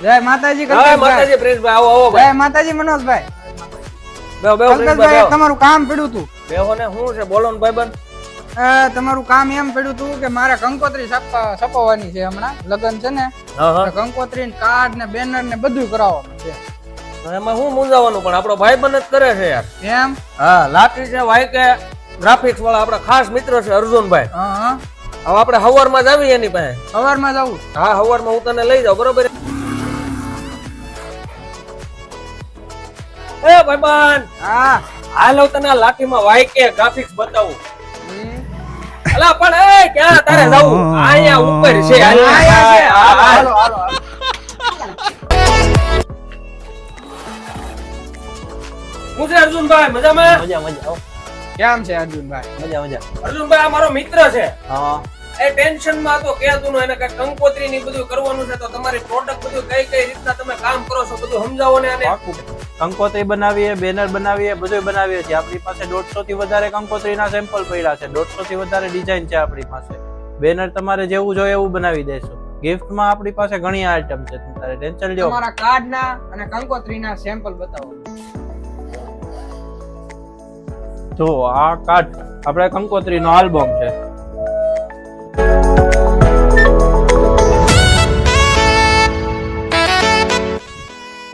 જય માતાજી જય કલ્પેશભાઈ. માતાજી પ્રિન્સભાઈ, આવો આવો જય ભાઈ. માતાજી મનોજભાઈ. બેહો બેહો કલ્પેશભાઈ પ્રિન્સભાઈ, એક તમારું કામ પડ્યું હતું. બેહો ને. શું છે બોલો ને ભાઈબંધ. તમારું કામ એમ પડ્યું હતું કે મારે કંકોત્રી છપાવવાની છે હમણાં લગન છે ને. હા હા. કંકોત્રી કાર્ડ ને બેનર ને બધું કરાવવાનું છે. એમાં શું મૂંઝાવાનું, પણ આપણો ભાઈબંધ જ કરે છે યાર. એમ? હા, લાકડી છે વાય કે ગ્રાફિક્સ વાળા આપણા ખાસ મિત્ર છે અર્જુનભાઈ. હા. હવે આપણે હવારમાં જ આવી એની પાસે. સવારમાં જવું. હા, હવારમાં હું તને લઈ જાઉં, બરોબર? એ ભાઈબંધ, હા. હાલો તને આ લાઠીમાં વાય કે ગ્રાફિક્સ બતાવું. અલા પણ એ ક્યાં તારે જવું? અહીંયા ઉપર છે. આયા છે. હા, હા. હાલો, હાલો, હાલો. હું છે અર્જુનભાઈ, મજામાં? મજા મજા આવો. કેમ છે અર્જુનભાઈ? મજા મજા. અર્જુનભાઈ આ મારો મિત્ર છે. હા એ ટેન્શન માં તો કહેતું નો, એને કઈ કંકોત્રી ની બધું કરવાનું છે, તો તમારી પ્રોડક્ટ બધું કઈ કઈ રીતના તમે કામ કરો છો બધું સમજાવો ને. આને કંકોત્રી બનાવીએ, બેનર બનાવીએ, બધું બનાવીએ છીએ. આપણી પાસે 150 થી વધારે કંકોત્રીના સેમ્પલ પડ્યા છે. 150 થી વધારે ડિઝાઇન છે આપણી પાસે. બેનર તમારે જેવું જોઈએ એવું બનાવી દેશું. ગિફ્ટમાં આપણી પાસે ઘણી આઈટમ છે, તમારે ટેન્શન લ્યો. તમારા કાર્ડ ના અને કંકોત્રી ના સેમ્પલ બતાવો. જો આ કાર્ડ આપણે કંકોત્રીનો આલ્બમ છે.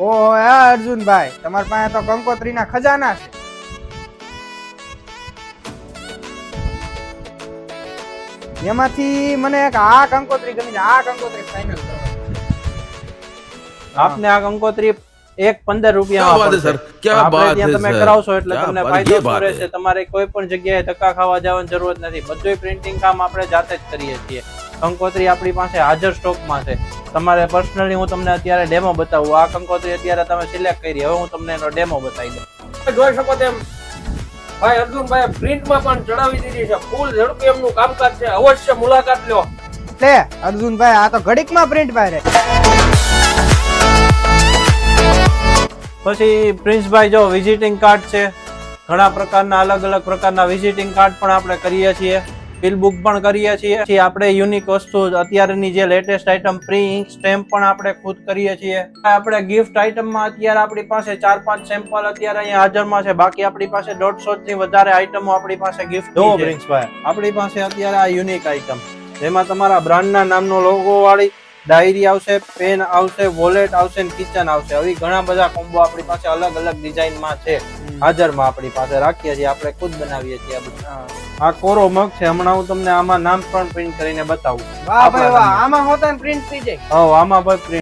ઓહો હા અર્જુનભાઈ, તમારી પાસે તો કંકોત્રી ના ખજાના છે. એમાંથી મને એક આ કંકોત્રી ગમી છે. આ કંકોત્રી ફાઇનલ કરો. આપને આ કંકોત્રી 1.15 રૂપિયામાં પડશે. આપણે ત્યાં તમે કરાવશો એટલે તમને ફાયદો રહેશે. તમારે કોઈ પણ જગ્યાએ ધક્કા ખાવા જવાની જરૂરત નથી. બધું પ્રિન્ટિંગ કામ આપણે જાતે જ કરીએ છીએ. કંકોત્રી આપણી પાસે હાજર સ્ટોકમાં છે. તમારે પર્સનલી હું તમને અત્યારે ડેમો બતાવું. આ કંકોત્રી અત્યારે તમે સિલેક્ટ કરી, હવે હું તમને એનો ડેમો બતાવી દઉં. જોઈ શકો તેમ ભાઈ અર્જુનભાઈ પ્રિન્ટમાં પણ ચડાવી દીધી છે. ફૂલ ઝડપી એમનું કામકાજ છે. અવશ્ય મુલાકાત લ્યો. લે અર્જુનભાઈ, આ તો ઘડીકમાં પ્રિન્ટ બહાર પછી પ્રિન્સભાઈ જો વિઝિટિંગ કાર્ડ છે. ઘણા પ્રકારના અલગ અલગ પ્રકારના વિઝિટિંગ કાર્ડ પણ આપણે કરીએ છીએ. બિલ બુક પણ કરીએ છીએ. પછી આપણે યુનિક વસ્તુ અત્યારની જે latest item pre ink stamp પણ આપણે ખુદ કરીએ છીએ. આપણે ગિફ્ટ આઈટમમાં અત્યારે આપણી પાસે 4-5 સેમ્પલ અત્યારે અહીંયા હાજરમાં છે. બાકી આપણી પાસે 150 થી વધારે આઈટમો આપણી પાસે ગિફ્ટ છે. પ્રિન્સભાઈ આપણી પાસે અત્યારે આ યુનિક આઈટમ જેમાં તમારા બ્રાન્ડના નામનો લોગો વાળી ડાયરી આવશે, પેન આવશે, વોલેટ આવશે, કિચન આવશે. આવી ઘણા બધા કોમ્બો આપણી પાસે અલગ અલગ ડિઝાઇનમાં છે. હાજરમાં આપણી પાસે રાખીએ છીએ. આપણે ખુદ બનાવીએ છીએ આ બધું. આ કોરો મગ છે. હમણાં હું તમને આમાં નામ પણ પ્રિન્ટ કરીને બતાવું. વાહ ભાઈ વાહ, આમાં હોતા પ્રિન્ટ થઈ જાય. હા, આમાં ભાઈ પ્રિન્ટ